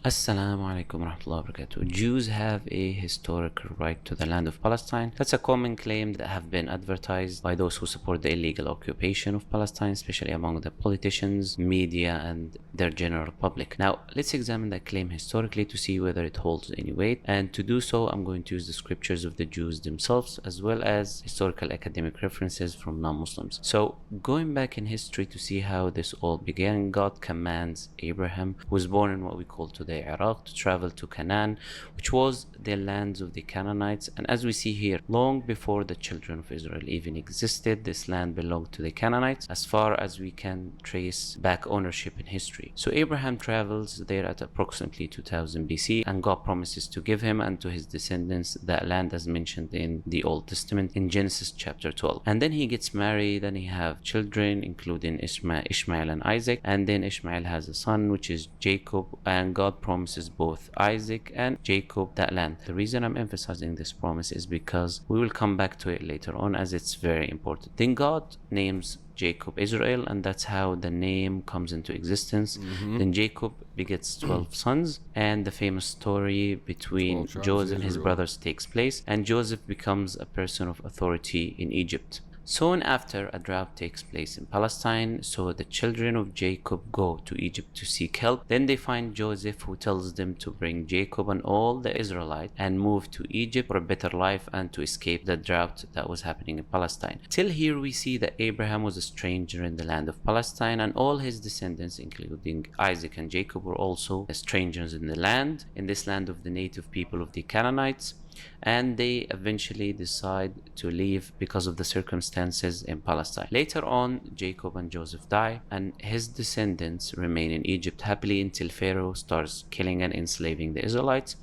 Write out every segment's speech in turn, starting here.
Assalamu alaikum warahmatullahi wabarakatuh. Jews have a historical right to the land of Palestine. That's a common claim that have been advertised by those who support the illegal occupation of Palestine, especially among the politicians, media, and their general public. Now, let's examine that claim historically to see whether it holds any weight. And to do so, I'm going to use the scriptures of the Jews themselves, as well as historical academic references from non-Muslims. So, going back in history to see how this all began, God commands Abraham, who was born in what we call today Iraq, to travel to Canaan, which was the lands of the Canaanites. And as we see here, long before the children of Israel even existed, this land belonged to the Canaanites, as far as we can trace back ownership in history. So Abraham travels there at approximately 2000 BC, and God promises to give him and to his descendants that land as mentioned in the Old Testament in Genesis chapter 12. And then he gets married and he have children, including Ishmael and Isaac. And then Ishmael has a son, which is Jacob, and God promises both Isaac and Jacob that land. The reason I'm emphasizing this promise is because we will come back to it later on, as it's very important. Then God names Jacob Israel, and that's how the name comes into existence. Then Jacob begets 12 sons, and the famous story between Joseph and his brothers takes place, and Joseph becomes a person of authority in Egypt. Soon after, a drought takes place in Palestine, so the children of Jacob go to Egypt to seek help. Then they find Joseph, who tells them to bring Jacob and all the Israelites and move to Egypt for a better life and to escape the drought that was happening in Palestine. Till here we see that Abraham was a stranger in the land of Palestine, and all his descendants, including Isaac and Jacob, were also strangers in the land, in this land of the native people of the Canaanites. And they eventually decide to leave because of the circumstances in Palestine. Later on, Jacob and Joseph die, and his descendants remain in Egypt happily until Pharaoh starts killing and enslaving the Israelites.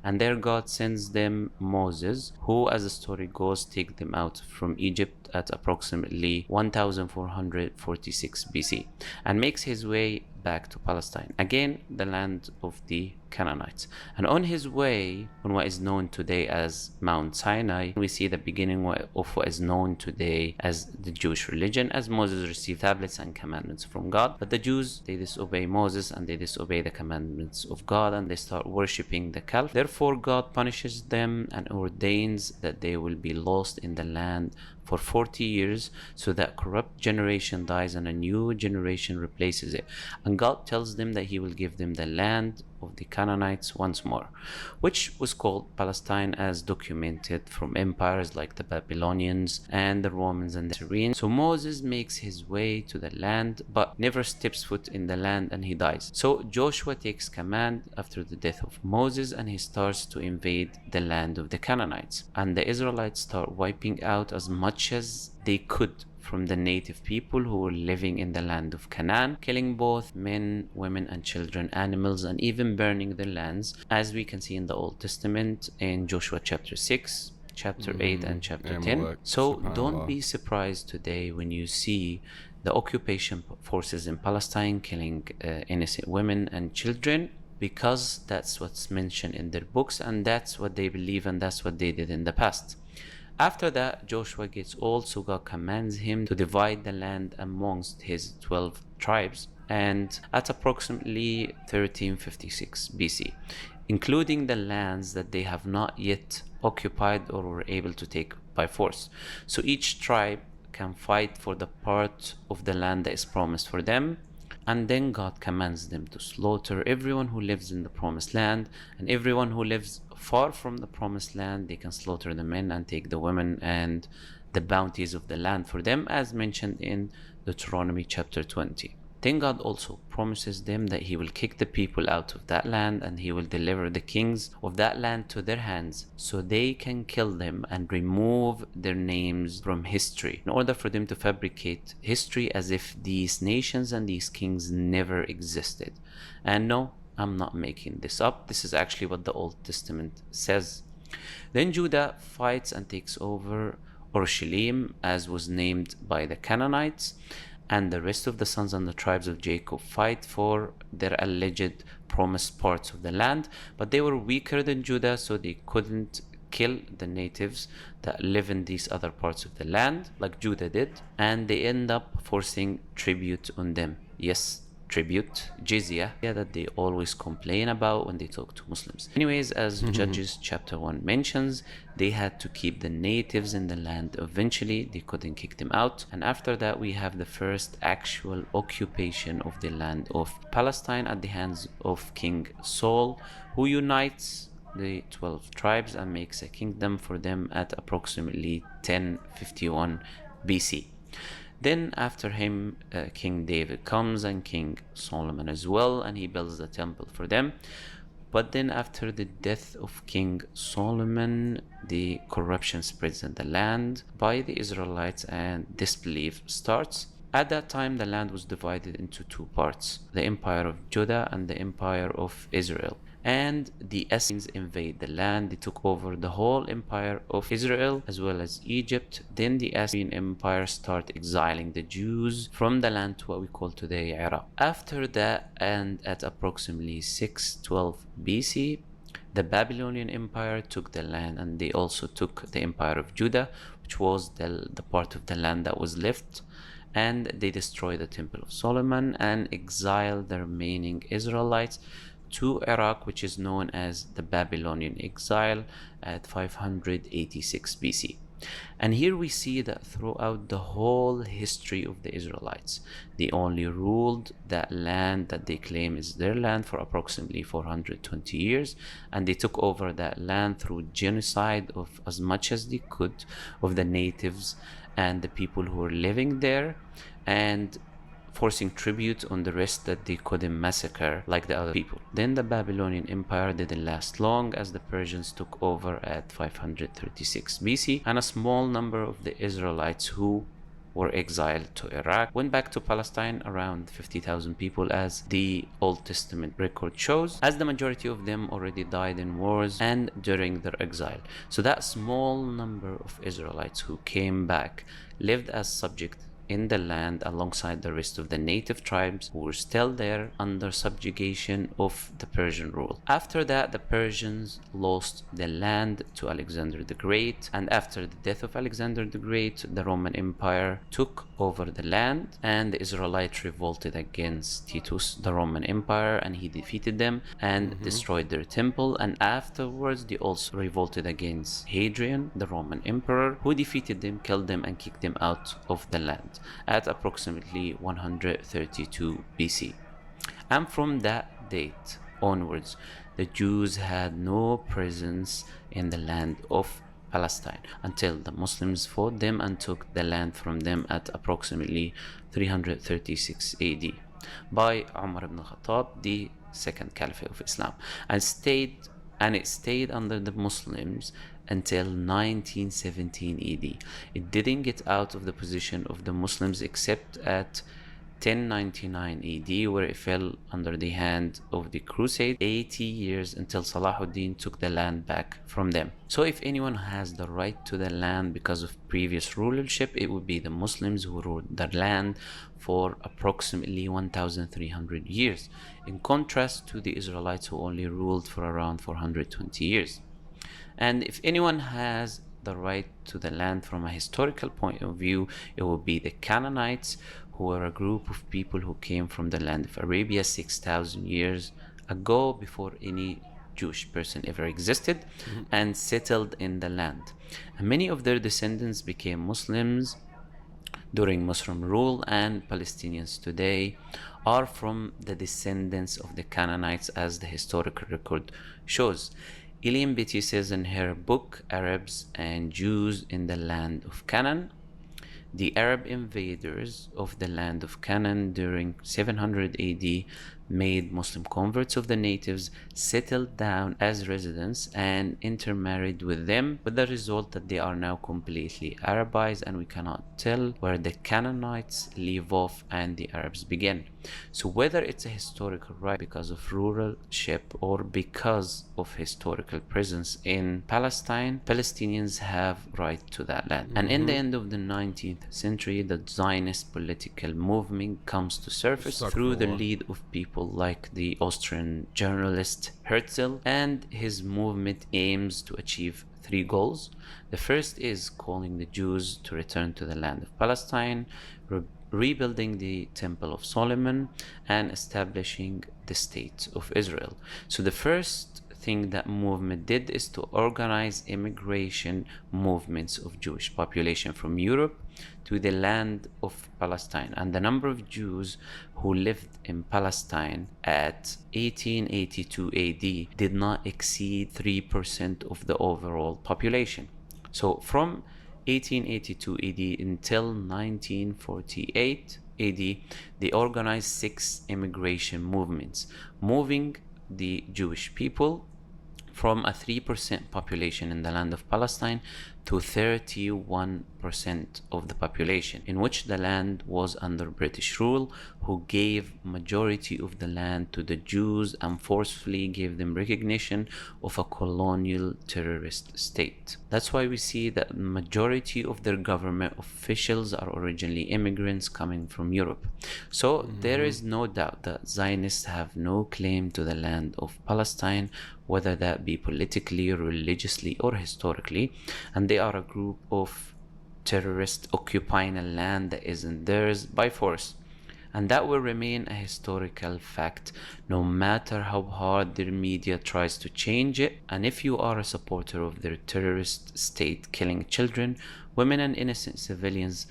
And there God sends them Moses, who, as the story goes, take them out from Egypt at approximately 1446 BC and makes his way back to Palestine, again the land of the Canaanites. And on his way, on what is known today as Mount Sinai, we see the beginning of what is known today as the Jewish religion, as Moses received tablets and commandments from God. But the Jews, they disobey Moses and they disobey the commandments of God, and they start worshipping the calf. Therefore God punishes them and ordains that they will be lost in the land for 40 years, so that corrupt generation dies and a new generation replaces it. And God tells them that he will give them the land of the Canaanites once more, which was called Palestine, as documented from empires like the Babylonians and the Romans and the Syrians. So Moses makes his way to the land but never steps foot in the land, and he dies. So Joshua takes command after the death of Moses, and he starts to invade the land of the Canaanites, and the Israelites start wiping out as much as they could from the native people who were living in the land of Canaan, killing both men, women, and children, animals, and even burning their lands, as we can see in the Old Testament in Joshua chapter 6, chapter 8, and chapter 10. So don't be surprised today when you see the occupation forces in Palestine killing innocent women and children, because that's what's mentioned in their books, and that's what they believe, and that's what they did in the past. After that, Joshua gets old, so God commands him to divide the land amongst his 12 tribes, and at approximately 1356 BC, including the lands that they have not yet occupied or were able to take by force. So each tribe can fight for the part of the land that is promised for them, and then God commands them to slaughter everyone who lives in the promised land, and everyone who lives far from the promised land, they can slaughter the men and take the women and the bounties of the land for them, as mentioned in Deuteronomy chapter 20. Then God also promises them that he will kick the people out of that land, and he will deliver the kings of that land to their hands, so they can kill them and remove their names from history, in order for them to fabricate history as if these nations and these kings never existed. And no, I'm not making this up. This is actually what the Old Testament says. Then Judah fights and takes over Urushalim, as was named by the Canaanites, and the rest of the sons and the tribes of Jacob fight for their alleged promised parts of the land, but they were weaker than Judah, so they couldn't kill the natives that live in these other parts of the land like Judah did, and they end up forcing tribute on them. Yes, tribute, jizya, that they always complain about when they talk to Muslims. Anyways, as Judges chapter 1 mentions, they had to keep the natives in the land. Eventually, they couldn't kick them out. And after that, we have the first actual occupation of the land of Palestine at the hands of King Saul, who unites the 12 tribes and makes a kingdom for them at approximately 1051 BC. Then after him, King David comes and King Solomon as well, and he builds the temple for them. But then after the death of King Solomon, the corruption spreads in the land by the Israelites and disbelief starts. At that time, the land was divided into two parts, the Empire of Judah and the Empire of Israel. And the Assyrians invade the land. They took over the whole empire of Israel as well as Egypt. Then the Assyrian Empire started exiling the Jews from the land to what we call today Iraq. After that, and at approximately 612 BC, the Babylonian Empire took the land, and they also took the Empire of Judah, which was the part of the land that was left. And they destroyed the Temple of Solomon and exiled the remaining Israelites to Iraq, which is known as the Babylonian exile at 586 BC. And here we see that throughout the whole history of the Israelites, they only ruled that land that they claim is their land for approximately 420 years, and they took over that land through genocide of as much as they could of the natives and the people who were living there, and forcing tribute on the rest that they couldn't massacre like the other people. Then the Babylonian Empire didn't last long, as the Persians took over at 536 BC, and a small number of the Israelites who were exiled to Iraq went back to Palestine, around 50,000 people as the Old Testament record shows, as the majority of them already died in wars and during their exile. So that small number of Israelites who came back lived as subjects in the land alongside the rest of the native tribes who were still there under subjugation of the Persian rule. After that, the Persians lost the land to Alexander the Great, and after the death of Alexander the Great, the Roman Empire took over the land, and the Israelites revolted against Titus, the Roman Empire, and he defeated them and destroyed their temple. And afterwards, they also revolted against Hadrian, the Roman Emperor, who defeated them, killed them, and kicked them out of the land at approximately 132 BC. And from that date onwards, the Jews had no presence in the land of Palestine until the Muslims fought them and took the land from them at approximately 336 AD by Umar ibn Khattab, the second Caliph of Islam, and it stayed under the Muslims until 1917 AD. It didn't get out of the position of the Muslims except at 1099 AD, where it fell under the hand of the Crusade, 80 years until Salahuddin took the land back from them. So if anyone has the right to the land because of previous rulership, it would be the Muslims who ruled the land for approximately 1,300 years, in contrast to the Israelites who only ruled for around 420 years. And if anyone has the right to the land from a historical point of view, it will be the Canaanites, who were a group of people who came from the land of Arabia 6,000 years ago, before any Jewish person ever existed, and settled in the land. And many of their descendants became Muslims during Muslim rule, and Palestinians today are from the descendants of the Canaanites, as the historical record shows. Ilian Beatty says in her book Arabs and Jews in the Land of Canaan, the Arab invaders of the land of Canaan during 700 AD made Muslim converts of the natives, settled down as residents, and intermarried with them, with the result that they are now completely Arabized, and we cannot tell where the Canaanites leave off and the Arabs begin. So whether it's a historical right because of ruralship or because of historical presence in Palestine, Palestinians have right to that land. And in the end of the 19th century, the Zionist political movement comes to surface through the lead of people like the Austrian journalist Herzl, and his movement aims to achieve three goals. The first is calling the Jews to return to the land of Palestine, rebuilding the Temple of Solomon, and establishing the State of Israel. So the first thing that movement did is to organize immigration movements of Jewish population from Europe to the land of Palestine. And the number of Jews who lived in Palestine at 1882 AD did not exceed 3% of the overall population. So from 1882 AD until 1948 AD, they organized 6 immigration movements, moving the Jewish people from a 3% population in the land of Palestine to 31% of the population, in which the land was under British rule, who gave majority of the land to the Jews and forcefully gave them recognition of a colonial terrorist state. That's why we see that majority of their government officials are originally immigrants coming from Europe. So there is no doubt that Zionists have no claim to the land of Palestine, whether that be politically, religiously, or historically, and they are a group of terrorists occupying a land that isn't theirs by force. And that will remain a historical fact, no matter how hard their media tries to change it. And if you are a supporter of their terrorist state killing children, women, and innocent civilians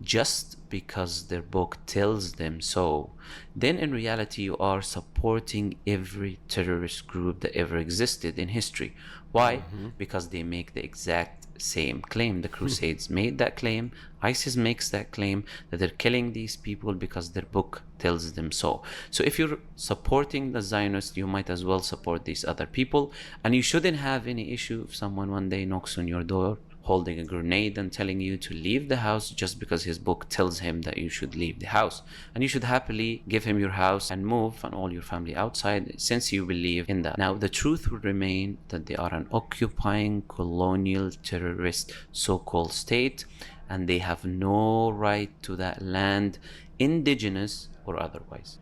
just because their book tells them so, then in reality you are supporting every terrorist group that ever existed in history. Why? Because they make the exact same claim. The Crusades made that claim. ISIS makes that claim, that they're killing these people because their book tells them so. So if you're supporting the Zionists, you might as well support these other people, and you shouldn't have any issue if someone one day knocks on your door holding a grenade and telling you to leave the house just because his book tells him that you should leave the house. And you should happily give him your house and move and all your family outside, since you believe in that. Now, the truth will remain that they are an occupying colonial terrorist so-called state, and they have no right to that land, indigenous or otherwise.